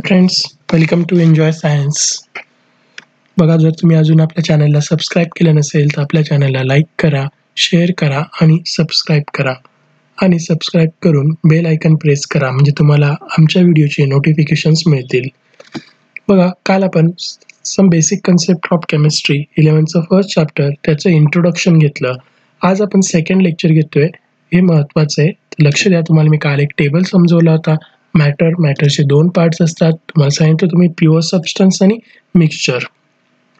Friends, welcome to enjoy science. बघा, जर तुम्ही अजून आपल्या चॅनलला सबस्क्राईब केलं नसेल तर आपल्या चॅनलला लाईक करा, शेअर करा आणि सबस्क्राईब करा. आणि सबस्क्राईब करून बेल आयकन प्रेस करा म्हणजे तुम्हाला आमच्या व्हिडिओचे नोटिफिकेशन्स मिळतील. बघा, काल आपण some basic concept of chemistry 11चं फर्स्ट चॅप्टर त्याचं इंट्रोडक्शन घेतलं. आज आपण सेकंड लेक्चर घेतोय. हे महत्त्वाचं आहे. लक्ष द्या. तुम्हाला मी काल एक टेबल समजवला होता. मॅटरचे दोन पार्ट्स असतात. तुम्हाला सांगितलं तुम्ही प्युअर सबस्टन्स आणि मिक्सचर.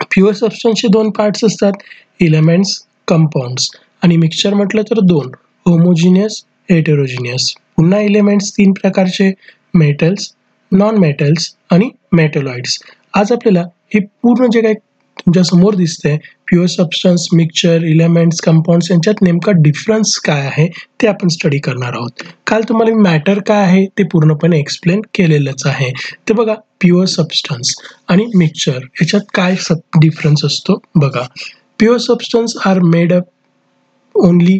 प्युअर सबस्टन्सचे दोन पार्ट्स असतात, एलिमेंट्स, कंपाऊंड्स. आणि मिक्सचर म्हटलं तर दोन, होमोजिनियस, हेटेरोजिनियस. पुन्हा एलिमेंट्स तीन प्रकारचे, मेटल्स, नॉन मेटल्स आणि मेटलॉइड्स. आज आपल्याला हे पूर्ण जे काही तुमच्या समोर दिसतंय, pure substance, mixture, elements, compounds यांच्यात नेमका डिफरन्स काय आहे ते आपण स्टडी करणार आहोत. काल तुम्हाला मॅटर काय आहे ते पूर्णपणे एक्सप्लेन केलेलंच आहे. ते बघा, प्युअर सबस्टन्स आणि मिक्सचर याच्यात काय डिफरन्स असतो बघा. Pure substance are made up only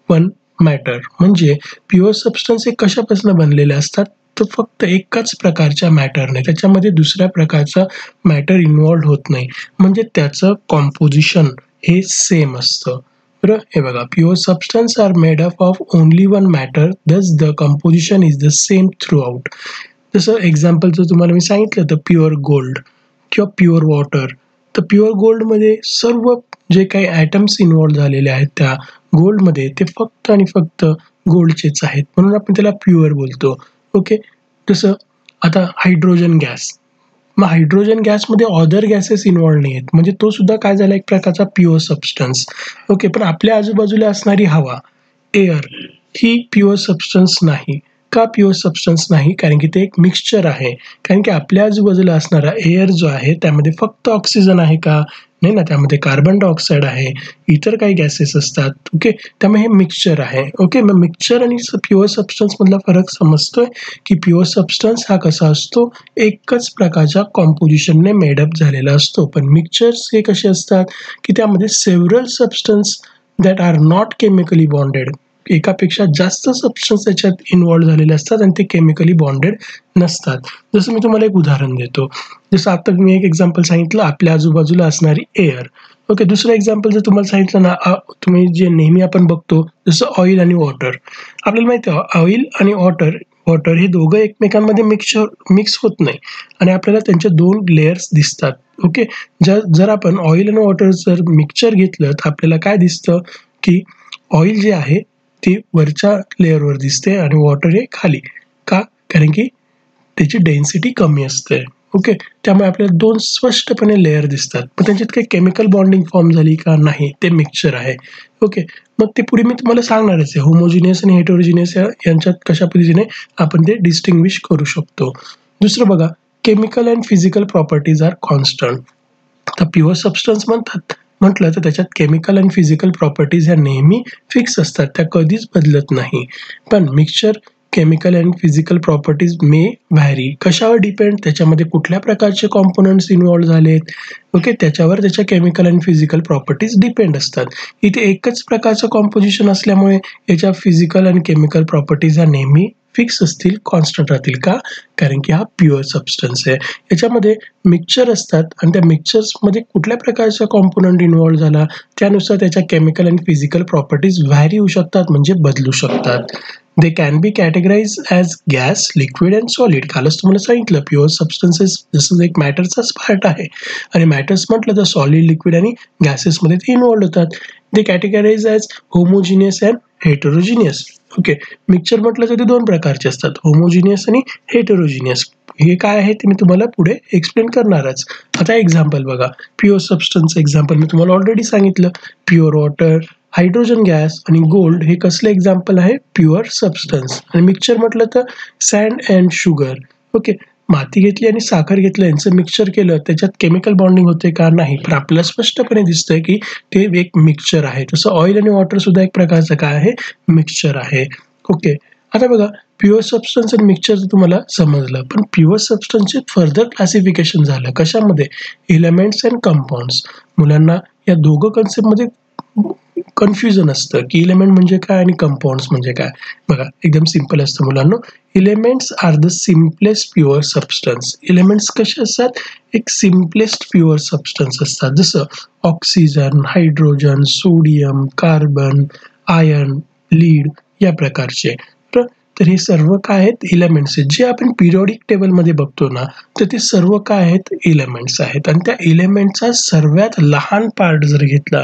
one matter. म्हणजे प्युअर सबस्टन्स हे कशापासून बनलेले असतात तर फक्त एकाच प्रकारच्या मॅटरने, त्याच्यामध्ये दुसऱ्या प्रकारचा मॅटर इन्व्हॉल्व होत नाही. म्हणजे त्याचं कॉम्पोजिशन हे सेम असतं. बरं, हे बघा, pure substance are made up of only one matter, thus the composition is the same throughout. जसं एक्झाम्पल जर तुम्हाला मी सांगितलं तर प्युअर गोल्ड किंवा प्युअर वॉटर. तर प्युअर गोल्डमध्ये सर्व जे काही ॲटम्स इन्व्हॉल्व झालेले आहेत त्या गोल्डमध्ये ते फक्त आणि फक्त गोल्डचेच आहेत, म्हणून आपण त्याला प्युअर बोलतो. ओके. जसं आता हायड्रोजन गॅस, मग हायड्रोजन गॅसमध्ये अदर गॅसेस इन्व्हॉल्व नाही आहेत, म्हणजे तो सुद्धा काय झाला, एक प्रकारचा प्युअर सबस्टन्स. ओके. पण आपल्या आजूबाजूला असणारी हवा, एअर, ही प्युअर सबस्टन्स नाही. का प्युअर सबस्टन्स नाही? कारण की ते एक मिक्सचर आहे. कारण की आपल्या आजूबाजूला असणारा एअर जो आहे त्यामध्ये फक्त ऑक्सिजन आहे का? नाही ना, त्यामध्ये कार्बन डायऑक्साईड आहे, इतर काही गॅसेस असतात. ओके. त्यामुळे हे मिक्सचर आहे. ओके. मग मिक्सचर आणि प्युअर सबस्टन्स मधला फरक समजतोय की प्युअर सबस्टन्स हा कसा असतो, एकच प्रकारच्या कॉम्पोजिशनने मेडअप झालेला असतो. पण मिक्सचर्स हे कसे असतात की त्यामध्ये several substance that are not chemically bonded, एकापेक्षा जास्त सबस्टन्स त्याच्यात इन्व्हॉल्व झालेले असतात आणि ते केमिकली बॉन्डेड नसतात. जसं मी तुम्हाला एक उदाहरण देतो. जसं आता मी एक एक्झाम्पल सांगितलं, आपल्या आजूबाजूला असणारी एअर. ओके. दुसरं एक्झाम्पल जर तुम्हाला सांगितलं ना, तुम्ही जे नेहमी आपण बघतो जसं ऑइल आणि वॉटर. आपल्याला माहिती आहे ऑइल आणि वॉटर हे दोघं एकमेकांमध्ये मिक्स होत नाही आणि आपल्याला त्यांचे दोन लेयर्स दिसतात. ओके. जर आपण ऑइल आणि वॉटर जर मिक्सचर घेतलं तर आपल्याला काय दिसतं की ऑइल जे आहे ते वरच्या लेअरवर दिसते आणि वॉटर हे खाली. का? कारण की त्याची डेन्सिटी कमी असते. ओके. त्यामुळे आपल्याला दोन स्पष्टपणे लेअर दिसतात. पण त्यांच्यात काही केमिकल बॉन्डिंग फॉर्म झाली का? नाही, ते मिक्सचर आहे. ओके. मग ते पुढे मी तुम्हाला सांगणारच आहे, होमोजिनियस आणि हेटेरोजिनियस यांच्यात कशा पद्धतीने आपण ते डिस्टिंग्विश करू शकतो. दुसरं बघा, chemical and physical properties are constant. तर प्युअर सबस्टन्स म्हटलं तर त्याच्यात केमिकल आणि फिजिकल प्रॉपर्टीज ह्या नेहमी फिक्स असतात, त्या कधीच बदलत नाही. पण mixture chemical and physical properties may vary. कशावर डिपेंड? त्याच्यामध्ये कुठल्या प्रकारचे कॉम्पोनंट्स इन्व्हॉल्व झालेत. ओके. त्याच्यावर त्याच्या chemical and physical properties depend असतात. इथे एकच प्रकारचं कॉम्पोजिशन असल्यामुळे याच्या फिजिकल आणि केमिकल प्रॉपर्टीज ह्या नेहमी फिक्स असतील, कॉन्स्टंट राहतील. का? कारण की हा प्युअर सबस्टन्स आहे. याच्यामध्ये मिक्सचर असतात आणि त्या मिक्सचर्समध्ये कुठल्या प्रकारचा कॉम्पोनंट इन्व्हॉल्व झाला त्यानुसार त्याच्या केमिकल आणि फिजिकल प्रॉपर्टीज व्हॅरी होऊ शकतात, म्हणजे बदलू शकतात. They can be categorised as gas, liquid and solid. कालच तुम्हाला सांगितलं प्युअर सबस्टन्सेस जसं एक मॅटरचाच पार्ट आहे आणि मॅटर्स म्हटलं तर सॉलिड, लिक्विड आणि गॅसेसमध्ये ते इन्व्हॉल्व होतात. They categorised as homogeneous and heterogeneous. Okay. Mixture म्हटलं तर ते दोन प्रकारचे असतात, होमोजिनियस आणि हेटेरोजिनियस. हे काय आहे ते मी तुम्हाला पुढे एक्सप्लेन करणारच. आता एक्झाम्पल बघा, प्युअर सबस्टन्स एक्झाम्पल मी तुम्हाला ऑलरेडी सांगितलं, प्युअर वॉटर, हायड्रोजन गॅस आणि गोल्ड हे कसले एक्झाम्पल आहे, प्युअर सबस्टन्स. आणि मिक्सचर म्हटलं तर सँड अँड शुगर. ओके. माती घेतली आणि साखर घेतलं, यांचं मिक्सचर केलं, त्याच्यात केमिकल बॉन्डिंग होते का? नाही. पण आपल्याला स्पष्टपणे दिसतंय की ते एक मिक्सचर आहे. तसं ऑइल आणि वॉटर सुद्धा एक प्रकारचं काय आहे, मिक्सचर आहे. ओके. आता बघा, प्युअर सबस्टन्स आणि मिक्सचर तुम्हाला समजलं, पण प्युअर सबस्टन्सचे फर्दर क्लासिफिकेशन झालं कशामध्ये, एलिमेंट्स अँड कंपाऊंड्स. मुलांना या दोघं कन्सेप्टमध्ये कन्फ्युजन असतं की एलिमेंट म्हणजे काय आणि कंपाऊंड्स म्हणजे काय. बघा एकदम सिंपल असतं मुलांनो. Elements are the simplest pure substance. Elements कसे असतात, एक सिम्पलेस्ट प्युअर सबस्टन्स असतात. जसं oxygen, hydrogen, sodium, carbon, iron, lead या प्रकारचे. तर हे सर्व काय आहेत, एलिमेंट्स आहेत. जे आपण पिरियॉडिक टेबलमध्ये बघतो ना, तर ते सर्व काय आहेत, एलिमेंट्स आहेत. आणि त्या एलिमेंटचा सर्वात लहान पार्ट जर घेतला,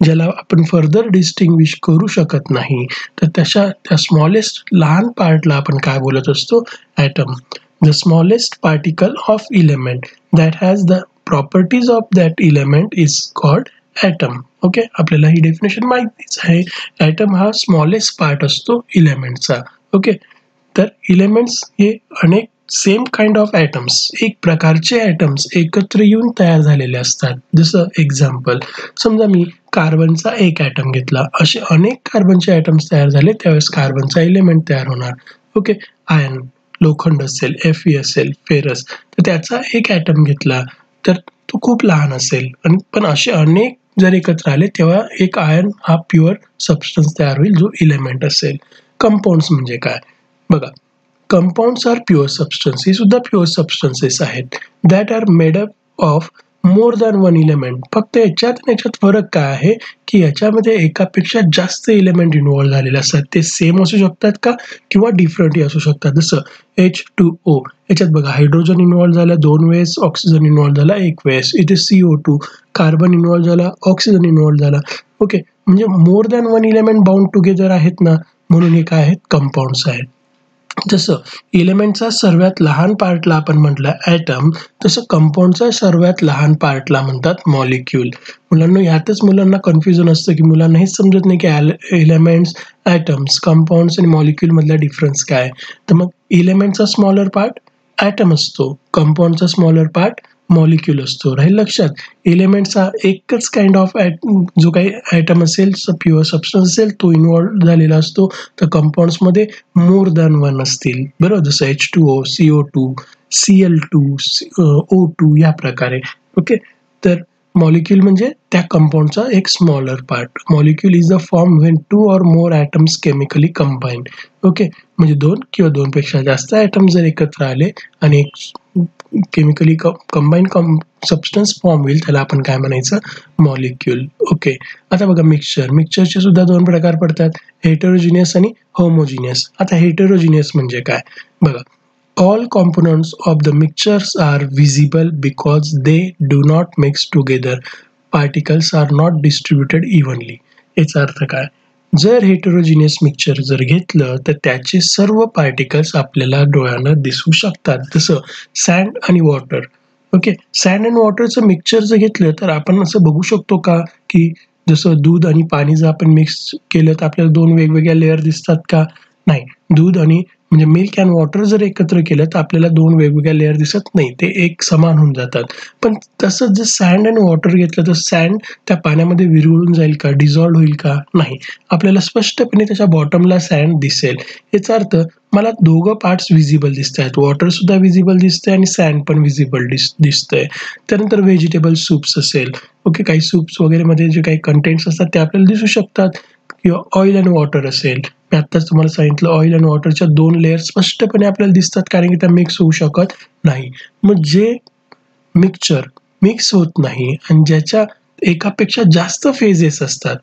ज्याला आपण फर्दर डिस्टिंग्विश करू शकत नाही, तर त्या स्मॉलेस्ट लहान पार्टला आपण काय बोलत असतो, atom. The smallest particle of element that has the properties of that element is called atom. Okay, आपल्याला ही डेफिनेशन माहितीच आहे. ॲटम हा स्मॉलेस्ट पार्ट असतो एलिमेंटचा. ओके, तर एलिमेंट्स हे अनेक सेम काइंड ऑफ ॲटम्स, एक प्रकारचे ॲटम्स एकत्र येऊन तयार झालेले असतात. जसं एक्झाम्पल, समजा मी कार्बनचा एक ॲटम घेतला, असे अनेक कार्बनचे ॲटम्स तयार झाले, त्यावेळेस कार्बनचा एलिमेंट तयार होणार. ओके, आयर्न, लोखंड असेल, Fe असेल, फेरस, तर त्याचा एक ॲटम घेतला तर तो खूप लहान असेल. आणि पण असे अनेक जर एकत्र आले तेव्हा एक आयर्न हा प्युअर सबस्टन्स तयार होईल, जो एलिमेंट असेल. कंपाऊंड्स म्हणजे काय, बघा, कंपाऊंड्स आर प्युअर सबस्टन्स. हे सुद्धा प्युअर सबस्टन्सेस आहेत. That are made up of more than one element. फक्त याच्यात फरक काय आहे की याच्यामध्ये एकापेक्षा जास्त एलिमेंट इन्व्हॉल्व झालेले असतात. ते सेम असू शकतात का किंवा डिफरंटही असू शकतात. जसं H2O, याच्यात बघा हायड्रोजन इन्व्हॉल्व झाला 2 वेळेस, ऑक्सिजन इन्व्हॉल्व झाला 1 वेळेस. इथे CO2, कार्बन इन्व्हॉल्व झाला, ऑक्सिजन इन्व्हॉल्व झाला. ओके, म्हणजे मोर than one element bound together आहेत ना, म्हणून हे काय आहेत, कंपाऊंड्स आहेत. जसं एलिमेंटचा सर्वात लहान पार्टला आपण म्हटलं ॲटम, तसं कंपाऊंडचा सर्वात लहान पार्टला म्हणतात मॉलिक्यूल. मुलांना ह्यातच मुलांना कन्फ्युजन असतं की मुलांना हेच समजत नाही की एलिमेंट्स, ॲटम्स, कंपाऊंड्स आणि मॉलिक्यूल मधला डिफरन्स काय. तर मग एलिमेंटचा स्मॉलर पार्ट ॲटम असतो, कंपाऊंडचा स्मॉलर पार्ट मॉलिक्यूल असतो. राहील लक्षात. एलिमेंटचा एकच काइंड ऑफ जो काही ॲटम असेल, प्युअर सबस्टन्स असेल, तो इन्व्हॉल्व झालेला असतो. तर कंपाऊंड्समध्ये मोर दॅन वन असतील, बरोबर. जसं H2O, CO2, Cl2, O2 या प्रकारे. ओके, तर मॉलिक्यूल म्हणजे त्या कंपाऊंडचा एक smaller part. Molecule is the form when 2 or more atoms chemically combined. Okay, म्हणजे 2 किंवा 2 पेक्षा जास्त ॲटम जर एकत्र आले आणि एक केमिकली कंबाईन सबस्टन्स फॉर्म होईल, त्याला आपण काय म्हणायचं, मॉलिक्यूल. ओके, आता बघा मिक्सचरचे सुद्धा 2 प्रकार पडतात, हेटेरोजिनियस आणि होमोजिनियस. आता हेटेरोजिनियस म्हणजे काय, बघा, all components of the mixtures are visible because they do not mix together. Particles are not distributed evenly. याचा अर्थ काय, जर हेटेरोजिनियस मिक्सचर जर घेतलं तर त्याचे सर्व पार्टिकल्स आपल्याला डोळ्यानं दिसू शकतात. जसं सँड आणि वॉटर. ओके, सँड आणि वॉटरचं मिक्सचर जर घेतलं तर आपण असं बघू शकतो का की जसं दूध आणि पाणी जर आपण मिक्स केलं तर आपल्याला 2 वेगवेगळ्या लेअर दिसतात का, नाही. दूध आणि म्हणजे मिल्क अँड वॉटर जर एकत्र केलं तर आपल्याला 2 वेगवेगळ्या लेअर दिसत नाही, ते एक समान होऊन जातात. पण तसंच जर सँड आणि वॉटर घेतलं तर सँड त्या पाण्यामध्ये विरघळून जाईल का, डिझॉल्व्ह होईल का, नाही. आपल्याला स्पष्टपणे त्याच्या बॉटमला सँड दिसेल. याचा अर्थ मला दोघं पार्ट्स व्हिजिबल दिसत आहेत, वॉटर सुद्धा व्हिजिबल दिसतंय आणि सँड पण व्हिजिबल दिसतंय. त्यानंतर व्हेजिटेबल सूप्स असेल, ओके, काही सूप्स वगैरे मध्ये जे काही कंटेंट्स असतात ते आपल्याला दिसू शकतात. किंवा ऑइल आणि वॉटर असेल, मी आत्ताच तुम्हाला सांगितलं ऑइल आणि वॉटरच्या 2 लेयर स्पष्टपणे आपल्याला दिसतात, कारण की त्या मिक्स होऊ शकत नाही. मग जे मिक्सचर मिक्स होत नाही आणि ज्याच्या एकापेक्षा जास्त फेजेस असतात,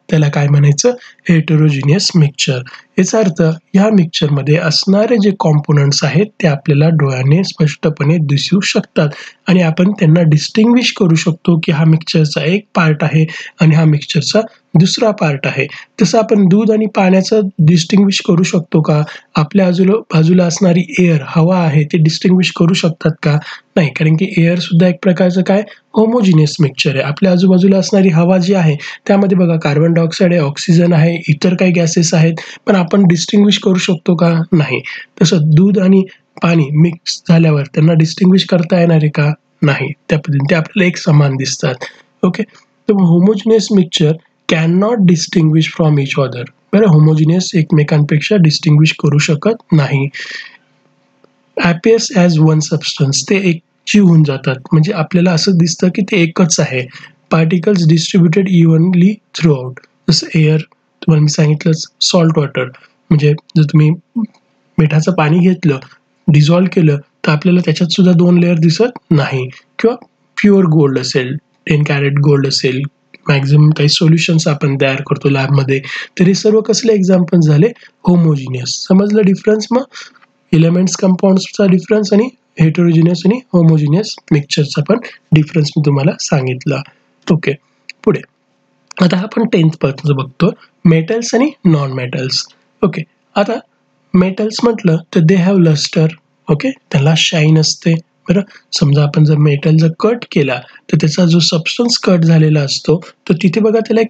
त्याला काय म्हणायचं, हेटेरोजिनियस मिक्सचर. याचा अर्थ या मिक्सचरमध्ये असणारे जे कॉम्पोनंट्स आहेत ते आपल्याला डोळ्याने स्पष्टपणे दिसू शकतात आणि आपण त्यांना डिस्टिंग्विश करू शकतो की हा मिक्सचरचा एक पार्ट आहे आणि हा मिक्सचरचा दुसरा पार्ट आहे. तसं आपण दूध आणि पाण्याचं डिस्टिंग्विश करू शकतो का, आपल्या बाजूला असणारी एअर, हवा आहे, ते डिस्टिंग्विश करू शकतात का, नाही. कारण की एअर सुद्धा एक प्रकारचं काय, होमोजिनियस मिक्सचर आहे. आपल्या आजूबाजूला असणारी हवा जी आहे त्यामध्ये बघा कार्बन डायऑक्साईड आहे, ऑक्सिजन आहे, इतर काही गॅसेस आहेत, पण आपण डिस्टिंग्विश करू शकतो का, नाही. तसं दूध आणि पाणी मिक्स झाल्यावर त्यांना डिस्टिंग्विश करता येणार आहे का, नाही. त्या पद्धतीने ते आपल्याला एक समान दिसतात. ओके, तर homogeneous mixture can not distinguish from each other. बरं, होमोजिनियस एकमेकांपेक्षा डिस्टिंग्विश करू शकत नाही. ॲपियर्स ॲज वन सबस्टन्स, ते एकची होऊन जातात, म्हणजे आपल्याला असं दिसतं की ते एकच आहे, particles distributed evenly through out. जसं एअर, तुम्हाला मी सांगितलंच सॉल्ट वॉटर, म्हणजे जर तुम्ही मिठाचं पाणी घेतलं, डिझॉल्व्ह केलं, तर आपल्याला त्याच्यात सुद्धा 2 लेयर दिसत नाही. किंवा प्युअर गोल्ड असेल, 10 कॅरेट गोल्ड असेल, मॅक्झिमम काही सोल्युशन्स आपण तयार करतो लॅबमध्ये, तर हे सर्व कसले एक्झाम्पल झाले? होमोजिनियस. समजलं डिफरन्स? मग एलिमेंट्स कंपाऊंड्सचा डिफरन्स आणि हेटेरोजिनियस आणि होमोजिनियस मिक्सचरचा पण डिफरन्स मी तुम्हाला सांगितला. ओके, पुढे आता आपण 10th पासून बघतो, मेटल्स आणि नॉन मेटल्स. ओके, आता मेटल्स म्हटलं तर दे हॅव लस्टर. ओके, त्याला शाईन असते. बरं, समजा आपण जर मेटल जर कट केला तर त्याचा जो सबस्टन्स कट झालेला असतो, तर तिथे बघा त्याला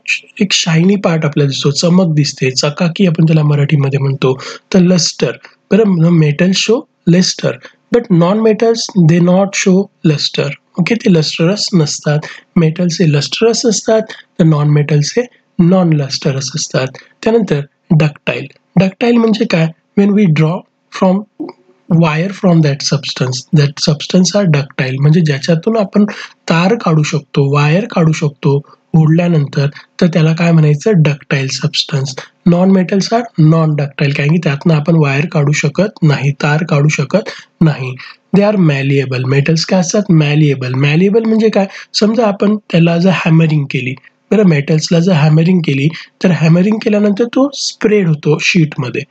एक शायनी पार्ट आपल्याला दिसतो, चमक दिसते, चकाकी आपण त्याला मराठीमध्ये म्हणतो, तर लस्टर. बरं, metal show lustre, but non metals they not show lustre. Okay, ते लस्टरस नसतात. मेटल्स हे लस्टरस असतात, तर नॉन मेटल्स हे नॉन लस्टरस असतात. त्यानंतर डक्टाईल. डक्टाईल म्हणजे काय? When we draw from wire from that substance are ductile, म्हणजे ज्याच्यातून आपण तार काढू शकतो, वायर काढू शकतो ओढल्यानंतर, तर त्याला काय म्हणायचं? Ductile substance. Non metals are non ductile, कारण की त्यातनं आपण वायर काढू शकत नाही, तार काढू शकत नाही. They are मॅलिएबल. मेटल्स काय असतात? मॅलिएबल. मॅलिएबल म्हणजे काय? समजा आपण त्याला जर हॅमरिंग केली, बरं, मेटल्सला जर हॅमरिंग केली, तर हॅमरिंग केल्यानंतर तो स्प्रेड होतो शीटमध्ये,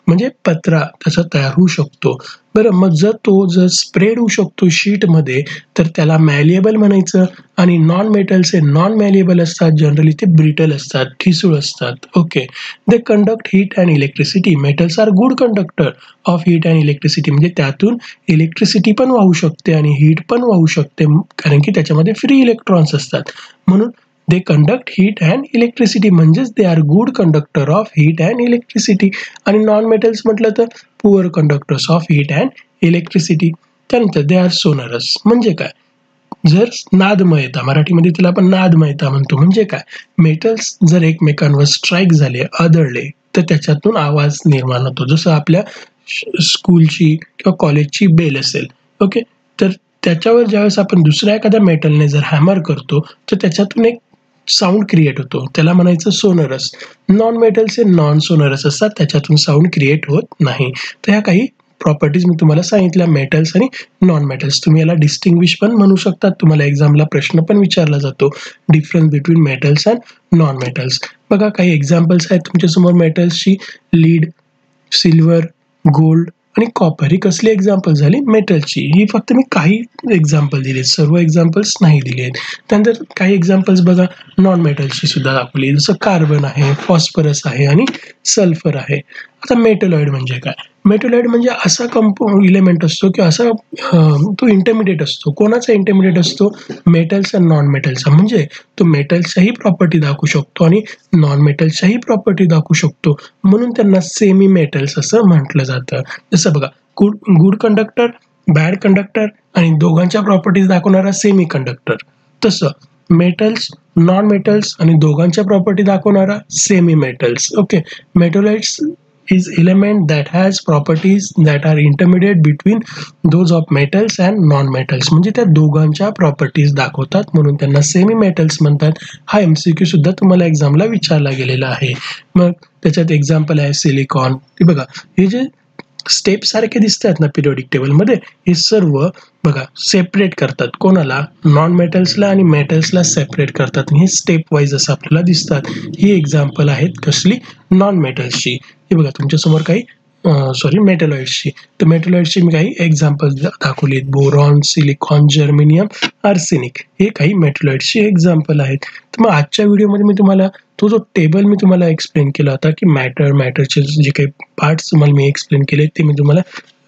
म्हणजे पत्रा त्याचा तयार होऊ शकतो. बरं, मग जर स्प्रेड होऊ शकतो शीटमध्ये, तर त्याला मॅलिएबल म्हणायचं. आणि नॉन मेटल्स हे नॉन मॅलिएबल असतात, जनरली ते ब्रिटल असतात, ठिसूळ असतात. Okay, they conduct heat and electricity. Metals are good conductor of heat and electricity, म्हणजे त्यातून इलेक्ट्रिसिटी पण वाहू शकते आणि हीट पण वाहू शकते, कारण की त्याच्यामध्ये फ्री इलेक्ट्रॉन्स असतात. म्हणून they conduct heat and electricity, म्हणजेच they are good conductor of heat and electricity. आणि नॉन मेटल्स म्हटलं तर poor conductors of heat and electricity. त्यानंतर दे आर सोनरस. म्हणजे काय? जर नादमयता, मराठीमध्ये तिला आपण नादमयता म्हणतो, म्हणजे काय? मेटल्स जर एकमेकांवर स्ट्राईक झाले, आदळले, तर त्याच्यातून आवाज निर्माण होतो. जसं आपल्या स्कूलची किंवा कॉलेजची बेल असेल, ओके, तर त्याच्यावर ज्यावेळेस आपण दुसऱ्या एखाद्या मेटलने जर हॅमर करतो, तर त्याच्यातून एक साऊंड क्रिएट होतो, त्याला म्हणायचं सोनरस. नॉन मेटल्स हे नॉन सोनरस असतात, त्याच्यातून साऊंड क्रिएट होत नाही. तर ह्या काही प्रॉपर्टीज मी तुम्हाला सांगितल्या, मेटल्स आणि नॉन मेटल्स. तुम्ही याला डिस्टिंग्विश पण म्हणू शकतात, तुम्हाला एक्झामला प्रश्न पण विचारला जातो, difference between metals and non metals. बघा, काही एक्झाम्पल्स आहेत तुमच्यासमोर मेटल्सची. लीड, सिल्वर, गोल्ड आणि कॉपर ही कसली एक्झाम्पल झाली? मेटलची. ही फक्त मी काही एक्झाम्पल दिले, सर्व एक्झाम्पल्स नाही दिले आहेत. त्यानंतर काही एक्झाम्पल्स बघा नॉन मेटलची सुद्धा दाखवली, जसं कार्बन आहे, फॉस्फरस आहे आणि सल्फर आहे. आता मेटलॉइड म्हणजे काय? मेटलॉइड म्हणजे असा इलेमेंट असतो की असा तो इंटरमिडिएट असतो. कोणाचा इंटरमिडिएट असतो? मेटल्स आणि नॉन मेटल्सचा. म्हणजे तो मेटल्सच्याही प्रॉपर्टी दाखवू शकतो आणि नॉन मेटल्सच्याही प्रॉपर्टी दाखवू शकतो, म्हणून त्यांना सेमी मेटल्स असं म्हटलं जातं. जसं बघा, गुड कंडक्टर, बॅड कंडक्टर आणि दोघांच्या प्रॉपर्टीज दाखवणारा सेमी कंडक्टर. तसं मेटल्स, नॉन मेटल्स आणि दोघांच्या प्रॉपर्टी दाखवणारा semi metals. Okay, metalloids is element that has properties that are intermediate between those of metals and non-metals, म्हणजे त्या दोघांच्या प्रॉपर्टीज दाखवतात, म्हणून त्यांना सेमी मेटल्स म्हणतात. हा MCQ सुद्धा तुम्हाला एक्झामला विचारला गेलेला आहे. मग त्याच्यात एक्झाम्पल आहे सिलिकॉन. हे बघा, हे जे स्टेप सारखे दिसतात ना पिरियोडिक टेबलमध्ये, हे सर्व बघा सेपरेट करतात. कोणाला? नॉन मेटल्सला आणि मेटल्सला सेपरेट करतात. हे स्टेप वाईज असं आपल्याला दिसतात. ही एक्झाम्पल आहेत कसली? नॉन मेटल्सची. हे बघा तुमच्यासमोर काही मेटलॉइड्सची. तर मेटलॉइड्सची मी काही एक्झाम्पल दाखवली आहेत. बोरॉन, सिलिकॉन, जर्मेनियम, आर्सेनिक, हे काही मेटलॉइड्सची एक्झाम्पल आहेत. तर मग आजच्या व्हिडिओमध्ये मी तुम्हाला जो टेबल मी तुम्हाला एक्सप्लेन केला होता, की मॅटरचे जे काही पार्ट्स तुम्हाला मी एक्सप्लेन केले, ते मी तुम्हाला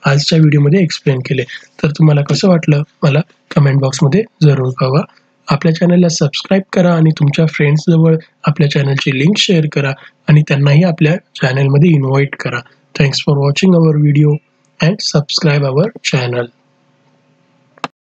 आजच्या व्हिडिओमध्ये एक्सप्लेन केले. तर तुम्हाला कसं वाटलं मला कमेंट बॉक्समध्ये जरूर कळवा. आपल्या चॅनलला सबस्क्राईब करा आणि तुमच्या फ्रेंड्सजवळ आपल्या चॅनलची लिंक शेअर करा आणि त्यांनाही आपल्या चॅनलमध्ये इन्व्हाइट करा. Thanks for watching our video and subscribe our channel.